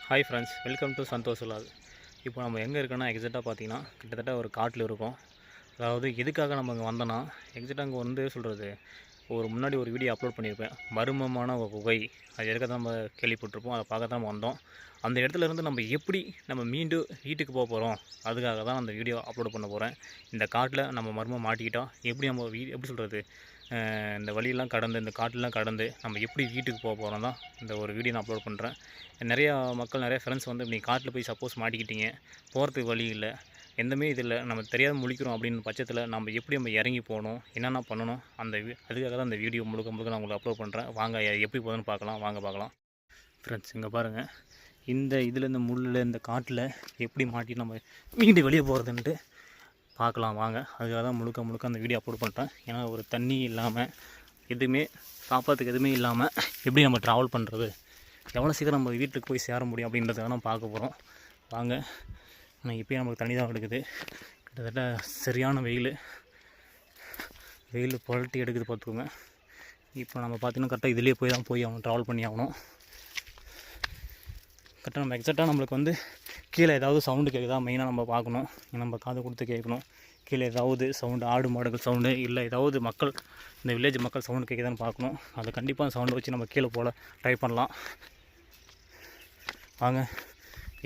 Hi friends, welcome to Santhosh vlog. இப்போ நம்ம எங்கே இருக்கோன்னா எக்ஸாக்டாக பார்த்தீங்கன்னா கிட்டத்தட்ட ஒரு காட்டில் இருக்கோம். அதாவது எதுக்காக நம்ம இங்கே வந்தோன்னா எக்ஸாக்டாக அங்கே வந்து சொல்கிறது முன்னாடி ஒரு வீடியோ அப்லோட் பண்ணியிருப்பேன். மர்மமான ஒரு குகை, அது எதுக்காக தான் நம்ம கேள்விப்பட்டிருப்போம். அதை பார்க்க தான் நம்ம வந்தோம். அந்த இடத்துல இருந்து நம்ம மீண்டும் வீட்டுக்கு போக போகிறோம். அதுக்காக தான் அந்த வீடியோ அப்லோட் பண்ண போகிறேன். இந்த காட்டில் நம்ம மர்மம் மாட்டிக்கிட்டோம், எப்படி நம்ம எப்படி சொல்கிறது, இந்த வழியெல்லாம் கடந்து, இந்த காட்டெலாம் கடந்து நம்ம எப்படி வீட்டுக்கு போக போகிறோம் தான் இந்த ஒரு வீடியோ நான் அப்லோட் பண்ணுறேன். நிறையா ஃப்ரெண்ட்ஸ் வந்து இப்படி காட்டில் போய் சப்போஸ் மாட்டிக்கிட்டீங்க, போகிறதுக்கு வழி இல்லை, எந்தமே இது இல்லை, நம்ம தெரியாத முழிக்கிறோம் அப்படின்னு பட்சத்தில் நம்ம எப்படி இறங்கி போகணும், என்னென்ன பண்ணணும், அதுக்காக தான் அந்த வீடியோ முழுக்க நான் உங்களுக்கு அப்லோட் பண்ணுறேன். வாங்க எப்படி போகுதுன்னு பார்க்கலாம். வாங்க பார்க்கலாம் ஃப்ரெண்ட்ஸ். இங்கே பாருங்கள், இந்த முள்ளில் இந்த காட்டில் எப்படி மாட்டி நம்ம வீடு வெளியே போகிறதுன்ட்டு பார்க்கலாம் வாங்க. அதுக்காக தான் முழுக்க அந்த வீடியோ அப்லோட் பண்ணுறேன். ஏன்னா ஒரு தண்ணி இல்லாமல், எதுவுமே சாப்பாட்டுக்கு எதுவுமே இல்லாமல் எப்படி நம்ம ட்ராவல் பண்ணுறது, எவ்வளோ சீக்கிரம் நம்ம வீட்டுக்கு போய் சேர முடியும் அப்படின்றத நம்ம பார்க்க போகிறோம். வாங்க. ஆனால் இப்போயே நமக்கு தண்ணி தான் எடுக்குது. கிட்டத்தட்ட சரியான வெயில் புரட்டி எடுக்குது பார்த்துக்கோங்க. இப்போ நம்ம பார்த்தீங்கன்னா கரெக்டாக இதிலே போய் ஆகணும், ட்ராவல் பண்ணி ஆகணும். கரெக்டாக நம்ம எக்ஸாக்டாக நம்மளுக்கு வந்து கீழே ஏதாவது சவுண்டு கேட்குதா மெயினாக நம்ம பார்க்கணும். நம்ம காது கொடுத்து கேட்கணும். கீழே ஏதாவது சவுண்டு, ஆடு மாடுகள் சவுண்டு, இல்லை ஏதாவது இந்த வில்லேஜ் மக்கள் சவுண்டு கேட்குதான்னு பார்க்கணும். அதை கண்டிப்பாக அந்த சவுண்டை வச்சு நம்ம கீழே போல ட்ரை பண்ணலாம். வாங்க.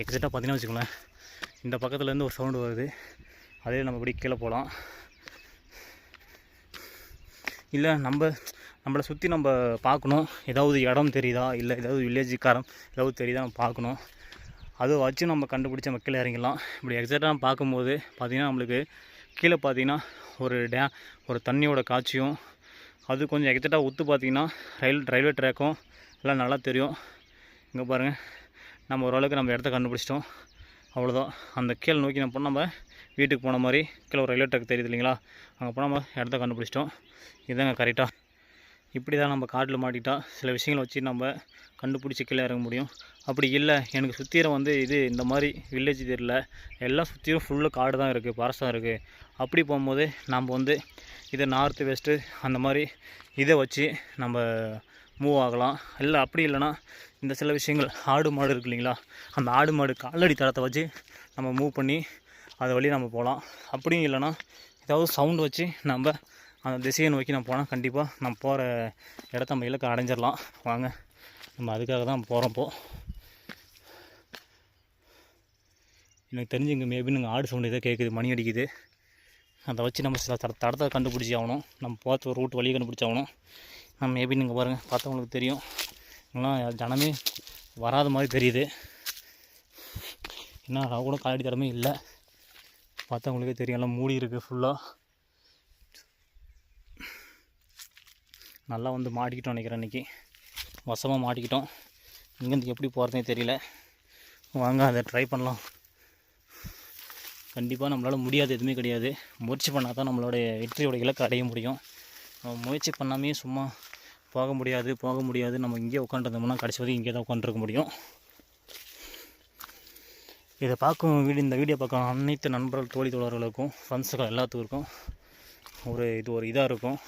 எக்ஸாக்டாக பார்த்தீங்கன்னா வச்சுக்கோங்களேன், இந்த பக்கத்துலேருந்து ஒரு சவுண்டு வருது, அதே நம்ம இப்படி கீழே போகலாம். இல்லை நம்மளை சுற்றி நம்ம பார்க்கணும், ஏதாவது இடம் தெரியுதா, இல்லை ஏதாவது வில்லேஜுக்காரம் ஏதாவது தெரியுதா நம்ம பார்க்கணும். அதை வச்சு நம்ம கண்டுபிடிச்சி நம்ம கீழே இறங்கிடலாம். இப்படி எக்ஸாக்டாக பார்க்கும்போது பார்த்திங்கன்னா நம்மளுக்கு கீழே பார்த்திங்கன்னா ஒரு தண்ணியோட காட்சியும், அது கொஞ்சம் எக்ஸாக்டாக ஒத்து பார்த்திங்கன்னா ரயில்வே ட்ராக்கும் எல்லாம் நல்லா தெரியும். இங்கே பாருங்கள், நம்ம ஓரளவுக்கு நம்ம இடத்த கண்டுபிடிச்சிட்டோம். அவ்வளோதான். அந்த கீழே நோக்கி நம்ம வீட்டுக்கு போன மாதிரி கீழே ஒரு ரயில்வே ட்ராக் தெரியுது இல்லைங்களா, அங்கே போனால் நம்ம இடத்த கண்டுபிடிச்சிட்டோம். இதுதாங்க கரெக்டாக. இப்படி தான் நம்ம காட்டில் மாட்டிட்டா சில விஷயங்களை வச்சு நம்ம கண்டுபிடிச்சி கீழே இறங்க முடியும். அப்படி இல்லை, எனக்கு சுற்றியும் வந்து இந்த மாதிரி வில்லேஜ் தெரியல, எல்லாம் சுற்றியும் ஃபுல்லாக காடு தான் இருக்குது, ஃபாரஸ்ட் தான் இருக்குது. அப்படி போகும்போது நம்ம வந்து இதை நார்த்து வெஸ்ட்டு அந்த மாதிரி இதை வச்சு நம்ம மூவ் ஆகலாம். இல்லை அப்படி இல்லைனா இந்த சில விஷயங்கள், ஆடு மாடு இருக்கு இல்லைங்களா, அந்த ஆடு மாடு காலடி தரத்தை வச்சு நம்ம மூவ் பண்ணி அதை வழி நம்ம போகலாம். அப்படியும் இல்லைனா ஏதாவது சவுண்டு வச்சு நம்ம அந்த திசையை நோக்கி நம்ம போனால் கண்டிப்பாக நம்ம போகிற இடத்த நம்ம இலக்கை அடைஞ்சிடலாம். வாங்க, நம்ம அதுக்காக தான் போகிறோம். எனக்கு தெரிஞ்சு இங்கே மேபி நீங்கள் ஆடு சவுண்டு இதை கேட்குது, மணி அடிக்குது. அதை வச்சு நம்ம சில தடத்தை கண்டுபிடிச்சி ஆகணும், நம்ம போகிற ஒரு ரூட் வழியை கண்டுபிடிச்சி ஆகணும். நம்ம மேபி நீங்கள் பாருங்கள், பார்த்தவங்களுக்கு தெரியும், இதெல்லாம் ஜனமே வராத மாதிரி தெரியுது. என்ன கூட காலடி தரமே இல்லை, பார்த்தவங்களுக்கே தெரியும், எல்லாம் மூடி இருக்குது ஃபுல்லாக. நல்லா வந்து மாட்டிக்கிட்டோம் நினைக்கிறேன், இன்றைக்கி வசமாக மாட்டிக்கிட்டோம். இங்கேருந்து எப்படி போகிறதே தெரியல. வாங்க அதை ட்ரை பண்ணலாம். கண்டிப்பாக நம்மளால் முடியாது எதுவுமே கிடையாது. முயற்சி பண்ணால் தான் நம்மளுடைய வெற்றியோட இலக்கை அடைய முடியும். முயற்சி பண்ணாமே சும்மா போக முடியாது. நம்ம இங்கே உட்காந்துருந்தோம்னா கடைசி வரைக்கும் இங்கே தான் உட்காந்துருக்க முடியும். இந்த வீடியோ பார்க்கும் அனைத்து நண்பர்கள், தோழி தோழர்களுக்கும், ஃப்ரெண்ட்ஸுக்கும் எல்லாத்துக்கும் இது ஒரு இதாக இருக்கும்.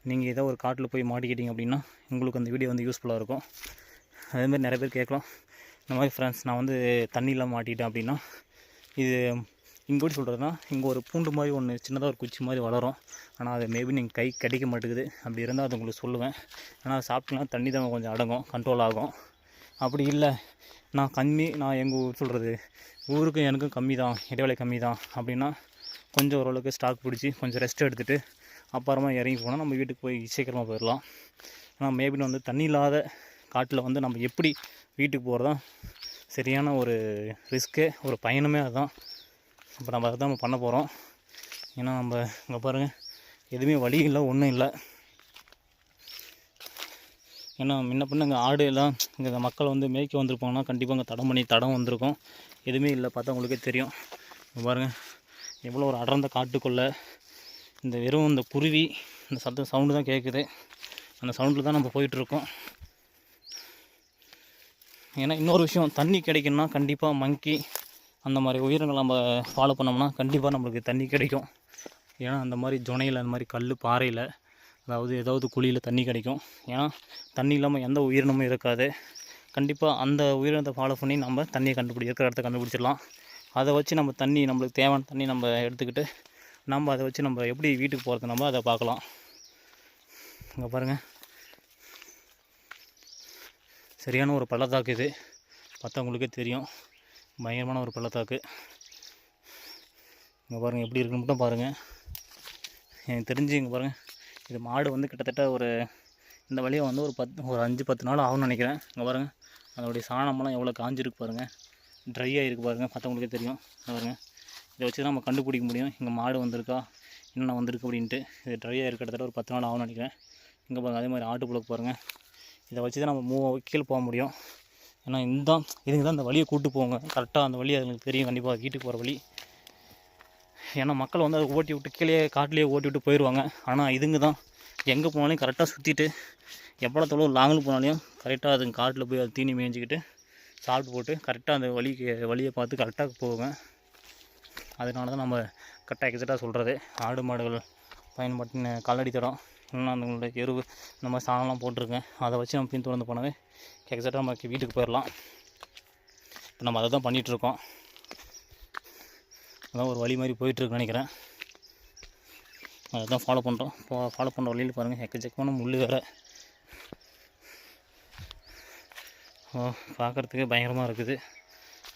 நீங்கள் ஏதோ ஒரு காட்டில் போய் மாட்டிக்கிட்டீங்க அப்படின்னா உங்களுக்கு அந்த வீடியோ வந்து யூஸ்ஃபுல்லாக இருக்கும். அதேமாதிரி நிறைய பேர் கேட்கலாம், இந்த மாதிரி ஃப்ரெண்ட்ஸ் நான் வந்து தண்ணியில் மாட்டிக்கிட்டேன் அப்படின்னா, இது இங்கே எப்படி சொல்கிறதுனா, இங்கே ஒரு பூண்டு மாதிரி ஒன்று சின்னதாக ஒரு குச்சி மாதிரி வளரும். ஆனால் அது மேபி நீங்கள் கை கிடைக்க மாட்டேங்குது. அப்படி இருந்தால் அது உங்களுக்கு சொல்லுவேன். ஏன்னா அது சாப்பிட்டீங்கன்னா தண்ணி தான் கொஞ்சம் அடங்கும், கண்ட்ரோல் ஆகும். அப்படி இல்லை, நான் எங்கள் ஊருக்கும் எனக்கும் கம்மி தான், இடைவேளை கம்மி தான் அப்படின்னா கொஞ்சம் ஓரளவுக்கு ஸ்டாக் பிடிச்சி கொஞ்சம் ரெஸ்ட் எடுத்துகிட்டு அப்புறமா இறங்கி போனால் நம்ம வீட்டுக்கு போய் சீக்கிரமாக போயிடலாம். ஆனால் மேபி வந்து தண்ணி இல்லாத காட்டில் வந்து நம்ம எப்படி வீட்டுக்கு போகிறது தான் சரியான ஒரு ரிஸ்க்கு, ஒரு பயணமே அதுதான். இப்போ நம்ம அதை தான் நம்ம பண்ண போகிறோம். ஏன்னா நம்ம இங்கே பாருங்கள், எதுவுமே வழி இல்லை, ஒன்றும் இல்லை. ஏன்னா முன்ன பின்ன இங்கே ஆடு எல்லாம் இங்கே மக்கள் வந்து மேய்க்க வந்திருப்பாங்கன்னா கண்டிப்பாக இங்கே தடம் வந்திருக்கும். எதுவுமே இல்லை, பார்த்தா உங்களுக்கே தெரியும். பாருங்கள், எவ்வளோ ஒரு அடர்ந்த காட்டுக்குள்ளே வெறும் இந்த குருவி இந்த சவுண்டு தான் கேட்குது. அந்த சவுண்டில் தான் நம்ம போயிட்டுருக்கோம். ஏன்னா இன்னொரு விஷயம், தண்ணி கிடைக்குன்னா கண்டிப்பாக மங்கி அந்த மாதிரி உயிரினங்கள் நம்ம ஃபாலோ பண்ணோம்னா கண்டிப்பாக நம்மளுக்கு தண்ணி கிடைக்கும். ஏன்னா அந்த மாதிரி ஜொனையில், அந்த மாதிரி கல் பாறையில், அதாவது ஏதாவது குழியில் தண்ணி கிடைக்கும். ஏன்னா தண்ணி இல்லாமல் எந்த உயிரினமும் இருக்காது. கண்டிப்பாக அந்த உயிரினத்தை ஃபாலோ பண்ணி நம்ம தண்ணியை இருக்கிற இடத்த கண்டுபிடிச்சிடலாம். அதை வச்சு நம்ம தண்ணி நம்மளுக்கு தேவையான தண்ணி நம்ம எடுத்துக்கிட்டு நம்ம அதை வச்சு நம்ம எப்படி வீட்டுக்கு போகிறது நம்ம அதை பார்க்கலாம். இங்கே பாருங்கள், சரியான ஒரு பள்ளத்தாக்கு இது. பார்த்தா உங்களுக்கே தெரியும், பயங்கரமான ஒரு பள்ளத்தாக்கு. இங்கே பாருங்கள் எப்படி இருக்குன்னு மட்டும் பாருங்கள். எனக்கு தெரிஞ்சு இங்கே பாருங்கள், இது மாடு வந்து கிட்டத்தட்ட ஒரு இந்த வழியை வந்து ஒரு 5-10 நாள் ஆகும்னு நினைக்கிறேன். இங்கே பாருங்கள், அதோடைய சாணமெல்லாம் எவ்வளோ காஞ்சிருக்கு பாருங்கள், ட்ரை ஆகிருக்கு பாருங்கள். பார்த்தவங்களுக்கே தெரியும். பாருங்கள், இதை வச்சு தான் நம்ம கண்டுபிடிக்க முடியும் இங்கே மாடு வந்திருக்கா என்னென்ன வந்திருக்கு அப்படின்ட்டு. இது ட்ரை ஆகிருக்கு, கிட்டத்தட்ட ஒரு 10 நாள் ஆகும்னு நினைக்கிறேன். இங்கே பாருங்கள், அதே மாதிரி ஆட்டு புழுக்கு பாருங்கள். இதை வச்சு தான் நம்ம கீழே போக முடியும். ஏன்னா இதுங்க தான் அந்த வழியை கூப்பிட்டு போங்க. கரெக்டாக அந்த வழி அதுங்களுக்கு தெரியும், கண்டிப்பாக வீட்டுக்கு போகிற வழி. ஏன்னா மக்கள் வந்து அதை ஓட்டி விட்டு கீழே காட்டிலேயே ஓட்டி விட்டு போயிடுவாங்க. ஆனால் இதுங்க தான் எங்கே போனாலும் கரெக்டாக சுற்றிட்டு எவ்வளோ தொலைவு லாங்கில் போனாலையும் கரெக்டாக அதுங்க காட்டில் போய் அது தீனி மேய்ஞ்சிக்கிட்டு சாப்பிட்டு போட்டு கரெக்டாக அந்த வழியை பார்த்து கரெக்டாக போகுங்க. அதனால தான் நம்ம கரெக்டாக எக்ஸாக்டாக சொல்கிறது. ஆடு மாடுகள் பயன்படுத்தின காலடி தடம் இன்னும் அந்த எருவு இந்த மாதிரி சாணம்லாம் போட்டிருக்கேன். அதை வச்சு நம்ம பின்தொடர்ந்து போனாவே எக்ஸாக்டாக நம்ம வீட்டுக்கு போயிடலாம். இப்போ நம்ம அதை தான் பண்ணிகிட்ருக்கோம். அதான் ஒரு வழி மாதிரி போயிட்டுருக்குன்னு நினைக்கிறேன். அதை தான் ஃபாலோ பண்ணுறோம். ஃபாலோ பண்ணுற வழியில் பாருங்கள், எக்கச்சக்கமான முள் வேறு. பார்க்குறதுக்கு பயங்கரமாக இருக்குது.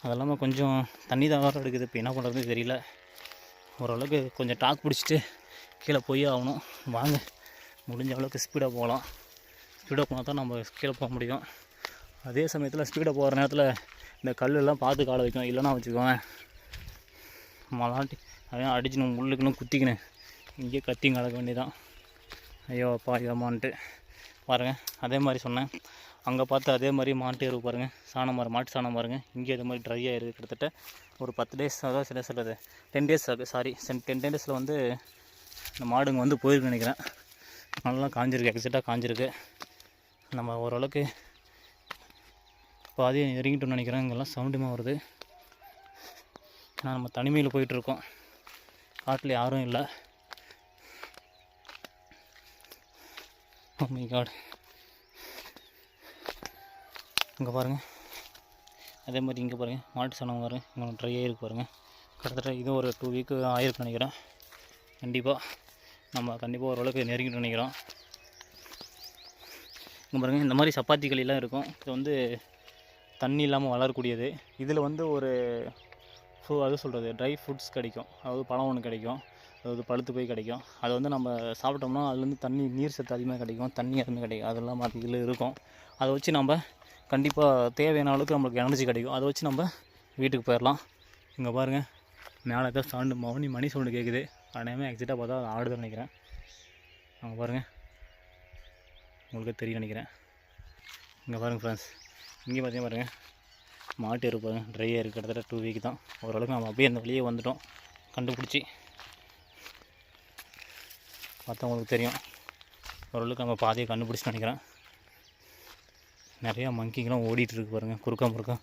அது இல்லாமல் கொஞ்சம் தண்ணி தாகம் எடுக்குது. இப்போ என்ன பண்ணுறதுன்னு தெரியல. ஓரளவுக்கு கொஞ்சம் டாக் பிடிச்சிட்டு கீழே போய் ஆகணும். வாங்க, முடிஞ்ச அளவுக்கு ஸ்பீடாக போகலாம். ஸ்பீடாக போனால் தான் நம்ம கீழே போக முடியும். அதே சமயத்தில் ஸ்பீடாக போகிற நேரத்தில் இந்த கல்லெல்லாம் பார்த்து காலை வைக்கும். இல்லைன்னா வச்சுக்கோங்க மலாட்டி அதையும் அடிச்சுன்னு முள்ளுக்குன்னு குத்திக்கினேன் இங்கேயே கத்திங்க கலக்க வேண்டியதான். ஐயோ அப்பா இதமான்ட்டு பாருங்கள். அதே மாதிரி சொன்னேன், அங்கே பார்த்து அதே மாதிரி மாட்டு எருவு பாருங்கள், சாணம் மாட்டு சாணம் பாருங்கள். இங்கே இது மாதிரி ட்ரை ஆகிருக்கு. கிட்டத்தட்ட ஒரு 10 டேஸ், அதாவது சில சொல்கிறது 10 டேஸ் ஆகுது. 10 டேஸில் வந்து இந்த மாடுங்க வந்து போயிருக்கு நினைக்கிறேன். நல்லா காஞ்சிருக்கு, எக்ஸாக்டாக காஞ்சிருக்கு. நம்ம ஓரளவுக்கு பாதியை இறங்கிட்டோம்னு நினைக்கிறேன். இங்கெல்லாம் சவுண்டுமாக வருது. ஏன்னா நம்ம தனிமையில் போயிட்டுருக்கோம், காட்டில் யாரும் இல்லை. Oh my God. இங்கே பாருங்கள், அதே மாதிரி இங்கே பாருங்கள் மாட்டு சாணம் பாருங்கள், இங்கே ட்ரை ஆகிருக்கு பாருங்கள். கிட்டத்தட்ட இது ஒரு 2 வீக்கு ஆகிருக்கு நினைக்கிறேன். கண்டிப்பாக ஓரளவுக்கு நெருங்கிட்டு நினைக்கிறோம். இங்கே பாருங்கள், இந்த மாதிரி சப்பாத்தி களிலாம் இருக்கும். இது வந்து தண்ணி இல்லாமல் வளரக்கூடியது. இதில் வந்து ஒரு அது சொல்கிறது ட்ரை ஃப்ரூட்ஸ் கிடைக்கும். அதாவது பழம் ஒன்று கிடைக்கும், அதாவது பழுத்து போய் கிடைக்கும். அது வந்து நம்ம சாப்பிட்டோம்னா அதுலேருந்து நீர் சத்து அதிகமாக கிடைக்கும், தண்ணி அதிகமாக கிடைக்கும். அதெல்லாம் அது இதில் இருக்கும். அதை வச்சு நம்ம கண்டிப்பாக தேவையான அளவுக்கு நம்மளுக்கு எனர்ஜி கிடைக்கும். அதை வச்சு நம்ம வீட்டுக்கு போயிடலாம். இங்கே பாருங்கள், மேலே தான் சவுண்டு மணி சவுண்டு கேட்குது. அனைமே எக்ஸாக்டாக பார்த்தா அது ஆடுதான் நினைக்கிறேன். அங்கே பாருங்கள், உங்களுக்கு தெரியும் நினைக்கிறேன். இங்கே பாருங்கள் ஃப்ரெண்ட்ஸ், இங்கே பார்த்தீங்கன்னா பாருங்கள் மாட்டு எருவு பாருங்கள், ட்ரை ஆகிருக்கு. கிட்டத்தட்ட 2 வீக் தான். ஓரளவுக்கு நம்ம அப்படியே அந்த வழியே வந்துட்டோம் கண்டுபிடிச்சி. பார்த்தா உங்களுக்கு தெரியும், ஓரளவுக்கு நம்ம பாதையை கண்டுபிடிச்சி நினைக்கிறேன். நிறையா மங்கிங்கெலாம் ஓடிட்டுருக்கு பாருங்கள், குறுக்கா.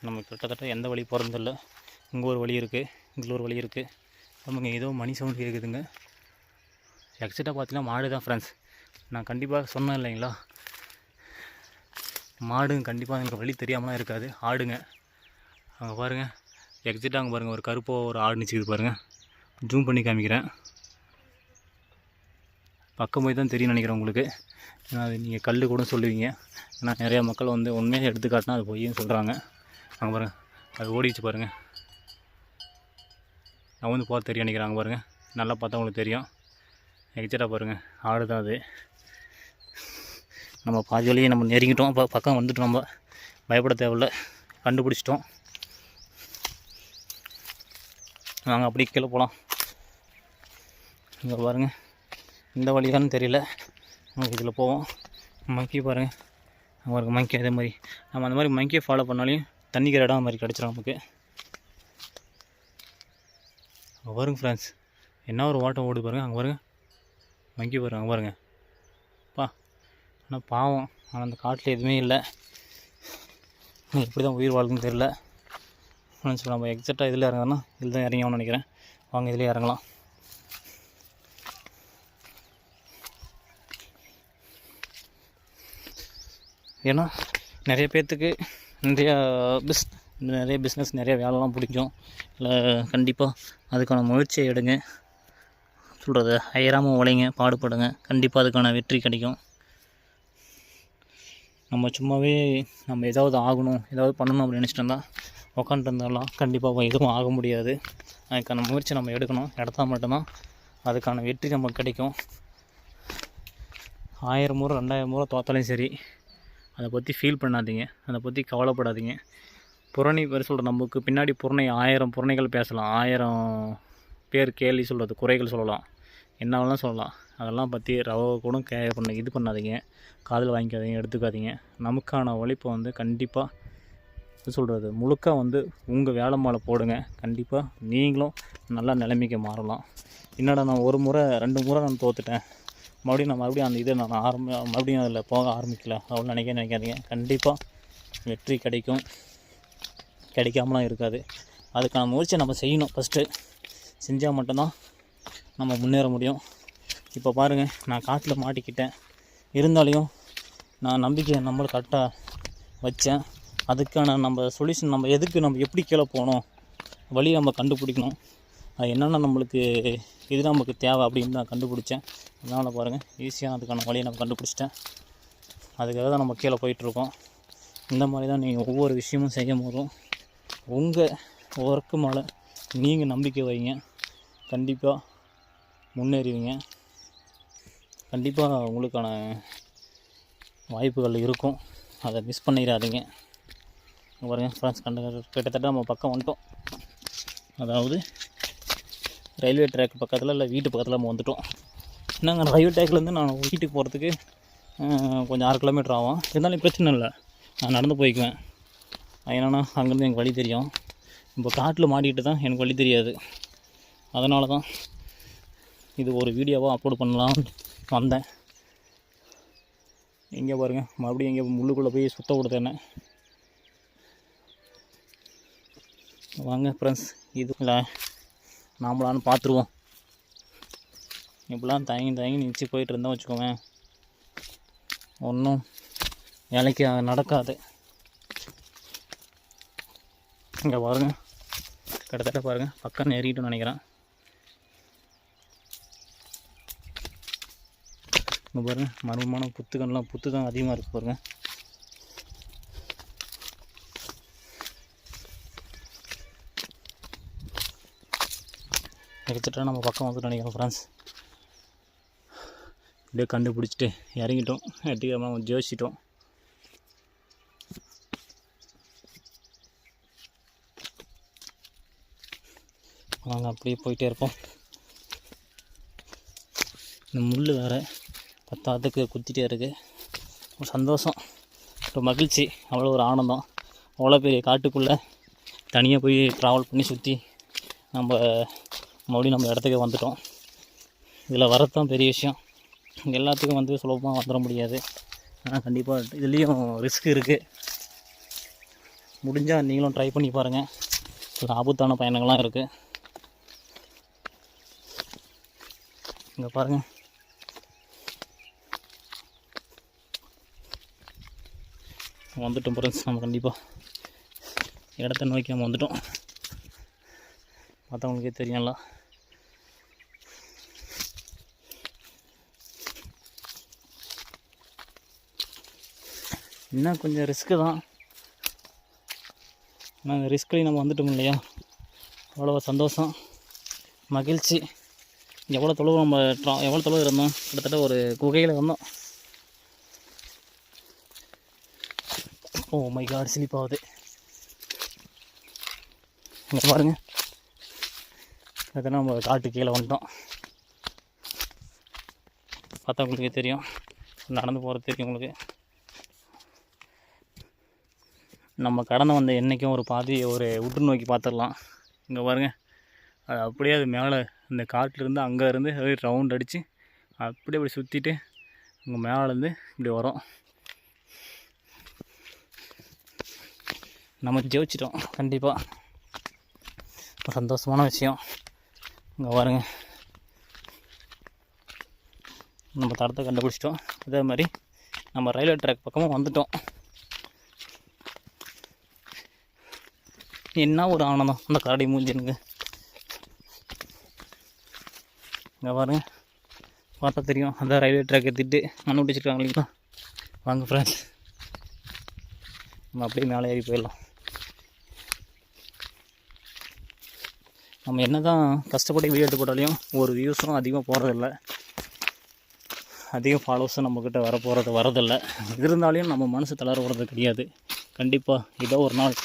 நம்ம கிட்டத்தட்ட எந்த வழி போகிறதில்ல. இங்கே ஒரு வழி இருக்குது, இங்கே ஒரு வழி இருக்குது. நமக்கு ஏதோ மணி சவுண்டு கேட்குதுங்க. எக்ஸாக்டாக பார்த்தீங்கன்னா மாடு தான் ஃப்ரெண்ட்ஸ். நான் கண்டிப்பாக சொன்னேன் இல்லைங்களா, மாடுங்க கண்டிப்பாக எனக்கு வழி தெரியாமலாம் இருக்காது. ஆடுங்க அங்கே பாருங்கள், எக்ஸாக்டாக அங்கே பாருங்கள் ஒரு கருப்போ ஒரு ஆடு நிற்கிது பாருங்கள். ஜூம் பண்ணி காமிக்கிறேன், பக்கம் போய் தான் தெரியும் நினைக்கிறேன் உங்களுக்கு. ஏன்னா அது நீங்கள் கல் கூட சொல்லுவீங்க. ஏன்னா நிறையா மக்கள் வந்து உண்மையாக எடுத்துக்காட்டினா அது பொய்ன்னு சொல்கிறாங்க. அங்கே பாருங்கள், அது ஓடிச்சு பாருங்கள். நான் வந்து பார்த்து தெரியும் நினைக்கிறேன். அங்கே பாருங்கள், நல்லா பார்த்தா உங்களுக்கு தெரியும். எக்ஸாக்டாக பாருங்கள், ஆடு தான் அது. நம்ம பாதி வழியை நம்ம நெருங்கிட்டோம். இப்போ பக்கம் வந்துட்டோம், நம்ம பயப்பட தேவையில்லை, கண்டுபிடிச்சிட்டோம். நாங்கள் அப்படி கீழே போகலாம். இங்கே பாருங்கள், இந்த வழியான்னு தெரியல, நமக்கு இதில் போவோம். மங்கி பாருங்கள், அங்கே பாருங்கள் மங்கி. அதே மாதிரி நம்ம அந்த மாதிரி மங்கியை ஃபாலோ பண்ணாலையும் தண்ணிக்கிற இடம் மாதிரி கிடச்சிடும் நமக்கு. அங்கே பாருங்க ஃப்ரெண்ட்ஸ், என்ன ஒரு வாட்டம் ஓடுது பாருங்கள். அங்கே பாருங்கள் மங்கி பாருங்கள், அங்கே பாருங்கள் பா. ஆனால் பாவம், ஆனால் அந்த காட்டில் எதுவுமே இல்லை. எப்படி தான் உயிர் வாழ்க்குன்னு தெரியல ஃப்ரெண்ட்ஸ். நம்ம எக்ஸாக்டாக இதில் இறங்கணும்னா இதில் தான் இறங்கணும்னு நினைக்கிறேன். வாங்க இதிலே இறங்கலாம். ஏன்னா நிறைய பேர்த்துக்கு நிறைய பிஸ்னஸ் நிறைய வேலைலாம் பிடிக்கும். இல்லை கண்டிப்பாக அதுக்கான முயற்சியை எடுங்க. சொல்கிறது அயராமல் உழைங்க, பாடுபடுங்க, கண்டிப்பாக அதுக்கான வெற்றி கிடைக்கும். நம்ம சும்மாவே நம்ம ஏதாவது ஆகணும், ஏதாவது பண்ணணும் அப்படின்னு நினச்சிட்டு உக்காந்துட்டு இருந்தாலும் கண்டிப்பாக எதுவும் ஆக முடியாது. அதுக்கான முயற்சி நம்ம எடுக்கணும். எடுத்தால் மட்டும்தான் அதுக்கான வெற்றி நமக்கு கிடைக்கும். 1000 முறை 2000 முறை தோத்தாலையும் சரி, அதை பற்றி ஃபீல் பண்ணாதீங்க, அதை பற்றி கவலைப்படாதீங்க. புறணி பேர் சொல்கிற நமக்கு பின்னாடி 1000 புறணிகள் பேசலாம், 1000 பேர் கேள்வி சொல்கிறது, குறைகள் சொல்லலாம், என்ன வேணாலும் சொல்லலாம். அதெல்லாம் பற்றி கூட இது பண்ணாதீங்க, காதில் வாங்கிக்காதீங்க, எடுத்துக்காதீங்க. நமக்கான உழைப்பை வந்து கண்டிப்பாக சொல்கிறது முழுக்க வந்து உங்கள் வேலை மேலே போடுங்க. கண்டிப்பாக நீங்களும் நல்லா நிலைமைக்கு மாறலாம். என்னடா நான் 1 முறை 2 முறை நான் தோற்றுட்டேன், மறுபடியும் அந்த இதை நான் மறுபடியும் அதில் போக ஆரம்பிக்கல அவ்வளோ நினைக்காதீங்க. கண்டிப்பாக வெற்றி கிடைக்கும், கிடைக்காமலாம் இருக்காது. அதுக்கான முயற்சியை நம்ம செய்யணும். ஃபஸ்ட்டு செஞ்சால் மட்டும்தான் நம்ம முன்னேற முடியும். இப்போ பாருங்கள், நான் காட்டில் மாட்டிக்கிட்டேன், இருந்தாலையும் நான் நம்பிக்கையை நம்மளை கரெக்டாக வச்சேன். அதுக்கான நம்ம சொல்யூஷன், நம்ம எப்படி கீழே போகணும், வழியை நம்ம கண்டுபிடிக்கணும். அது என்னென்ன நம்மளுக்கு இது நமக்கு தேவை அப்படின்னு நான் கண்டுபிடிச்சேன். அதனால் பாருங்கள், ஈஸியாக அதுக்கான வழியை நம்ம கண்டுபிடிச்சிட்டேன். அதுக்காக தான் நம்ம கீழே போயிட்டுருக்கோம். இந்த மாதிரி தான் நீங்கள் ஒவ்வொரு விஷயமும் செய்யும் போதும் உங்கள் ஒர்க்கு மேலே நீங்கள் நம்பிக்கை வைங்க, கண்டிப்பாக முன்னேறுவீங்க. கண்டிப்பாக உங்களுக்கான வாய்ப்புகள் இருக்கும், அதை மிஸ் பண்ணிடாதீங்க. பாருங்கள் ஃப்ரெண்ட்ஸ், கிட்டத்தட்ட நம்ம பக்கம் வந்துட்டோம். அதாவது ரயில்வே ட்ராக் பக்கத்தில் இல்லை வீட்டு பக்கத்தில் நம்ம வந்துவிட்டோம். நாங்கள் ரயில்வே ட்ராக்லேருந்து நான் வீட்டுக்கு போகிறதுக்கு கொஞ்சம் 6 கிலோமீட்டர் ஆகும். இருந்தாலும் பிரச்சனை இல்லை, நான் நடந்து போய்க்குவேன். என்னென்னா அங்கேருந்து எனக்கு வழி தெரியும். இப்போ காட்டில் மாட்டிக்கிட்டு தான் எனக்கு வழி தெரியாது. அதனால தான் இது ஒரு வீடியோவாக அப்லோட் பண்ணலாம்னு வந்தேன். எங்கே பாருங்கள், மறுபடியும் எங்கே முள்ளுக்குள்ளே போய் சுத்த கொடுத்தேன்னு. வாங்க ஃப்ரெண்ட்ஸ், இது இல்லை நாமளான்னு பார்த்துருவோம். இப்படிலாம் தயங்கி நினச்சி போயிட்டு இருந்தோம் வச்சுக்கோங்க, ஒன்றும் வேலைக்கு நடக்காது. இங்கே பாருங்கள், கிட்டத்தட்ட பாருங்கள் பக்கம் ஏறிட்டுன்னு நினைக்கிறேன். இங்கே பாருங்கள், மர்மமான புத்து தான் அதிகமாக இருக்குது பாருங்கள். எடுத்துகிட்டா நம்ம பக்கம் வந்துட்டு நினைக்கிறோம் ஃப்ரெண்ட்ஸ். இப்படியே கண்டுபிடிச்சிட்டு இறங்கிட்டோம், எட்டிக்காம ஜோசிட்டோம். நாங்கள் அப்படியே போயிட்டே இருப்போம். இந்த முள் வேறு பத்தாத்துக்கு குத்திட்டே இருக்குது. ஒரு சந்தோஷம், ஒரு மகிழ்ச்சி, அவ்வளோ ஒரு ஆனந்தம். அவ்வளோ பெரிய காட்டுக்குள்ளே தனியாக போய் ட்ராவல் பண்ணி சுற்றி மறுபடியும் நம்ம இடத்துக்கு வந்துட்டோம். இதில் வரத்தான் பெரிய விஷயம். எல்லாத்துக்கும் வந்து சுலபமாக வந்துட முடியாது. ஆனால் கண்டிப்பாக இதுலேயும் ரிஸ்க் இருக்குது. முடிஞ்சால் நீங்களும் ட்ரை பண்ணி பாருங்கள். சில ஆபத்தான பயணங்கள்லாம் இருக்குது. இங்கே பாருங்கள், வந்துட்டோம் ஃப்ரெண்ட்ஸ். நம்ம கண்டிப்பாக இடத்த நோக்கி நம்ம வந்துட்டோம். மற்றவங்களுக்கே தெரியும்ல. இன்னும் கொஞ்சம் ரிஸ்க்கு தான். நாங்கள் ரிஸ்க்லேயும் நம்ம வந்துட்டோம் இல்லையா, அவ்வளோ சந்தோஷம், மகிழ்ச்சி. எவ்வளோ தொலைவு இருந்தோம், கிட்டத்தட்ட ஒரு குகையில் இருந்தோம். ஓ மை காட், ஸ்லிப் ஆகுது. இங்கே பாருங்கள், அதெல்லாம் நம்ம காட்டு கீழே வந்துட்டோம். பார்த்தா உங்களுக்கே தெரியும், நடந்து போகிறது தெரியும் உங்களுக்கு. நம்ம கடந்து வந்த என்றைக்கும் ஒரு பாதி ஒரு உற்று நோக்கி பார்த்துடலாம். இங்கே பாருங்கள், அது அப்படியே அது மேலே இந்த காட்டிலேருந்து அங்கே இருந்து அப்படியே ரவுண்ட் அடித்து அப்படியே அப்படி சுற்றிட்டு அங்கே மேலேருந்து இப்படி வரும். நம்ம ஜெயிச்சிட்டோம் கண்டிப்பாக. ஒரு சந்தோஷமான விஷயம். இங்கே பாருங்க, நம்ம தடத்தை கண்டுபிடிச்சிட்டோம். அதே மாதிரி நம்ம ரயில்வே ட்ராக் பக்கமாக வந்துட்டோம். என்ன ஒரு ஆனந்தம் அந்த கரடி மூஞ்சினுங்க. இங்கே பாருங்க, பார்த்தா தெரியும். அதான் ரயில்வே ட்ராக் எடுத்துகிட்டு மண்ணு பிடிச்சிருக்காங்க இல்லைங்களா. வாங்க ஃப்ரெண்ட்ஸ், நம்ம அப்படியே மேலே ஏறி போயிடலாம். நம்ம என்ன தான் கஷ்டப்பட்டு வீடியோ எடுத்து போட்டாலையும் ஒரு வியூஸும் அதிகமாக போகிறதில்ல, அதிகம் ஃபாலோவர்ஸும் நம்மக்கிட்ட வரதில்லை. இருந்தாலையும் நம்ம மனசு தளர விடுறது கிடையாது. கண்டிப்பாக ஏதோ ஒரு நாள்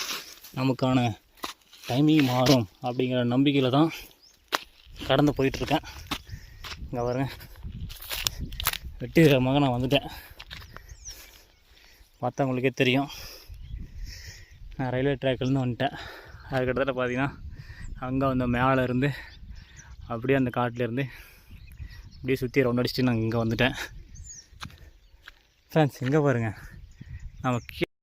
நமக்கான டைமிங் மாறும் அப்படிங்கிற நம்பிக்கையில் தான் கடந்து போயிட்டுருக்கேன். இங்கே பாருங்க, வெற்றிகரமாக நான் வந்துட்டேன். பார்த்தா உங்களுக்கே தெரியும், நான் ரயில்வே ட்ராக்லேருந்து வந்துட்டேன். அது கிட்டத்தட்ட பார்த்தீங்கன்னா அங்கே வந்து மேலே இருந்து அப்படியே அந்த காட்டிலேருந்து அப்படியே சுற்றி ரவுண்ட் அடிச்சுட்டு நான் இங்கே வந்துட்டேன். ஃப்ரெண்ட்ஸ், இங்கே பாருங்கள், நம்ம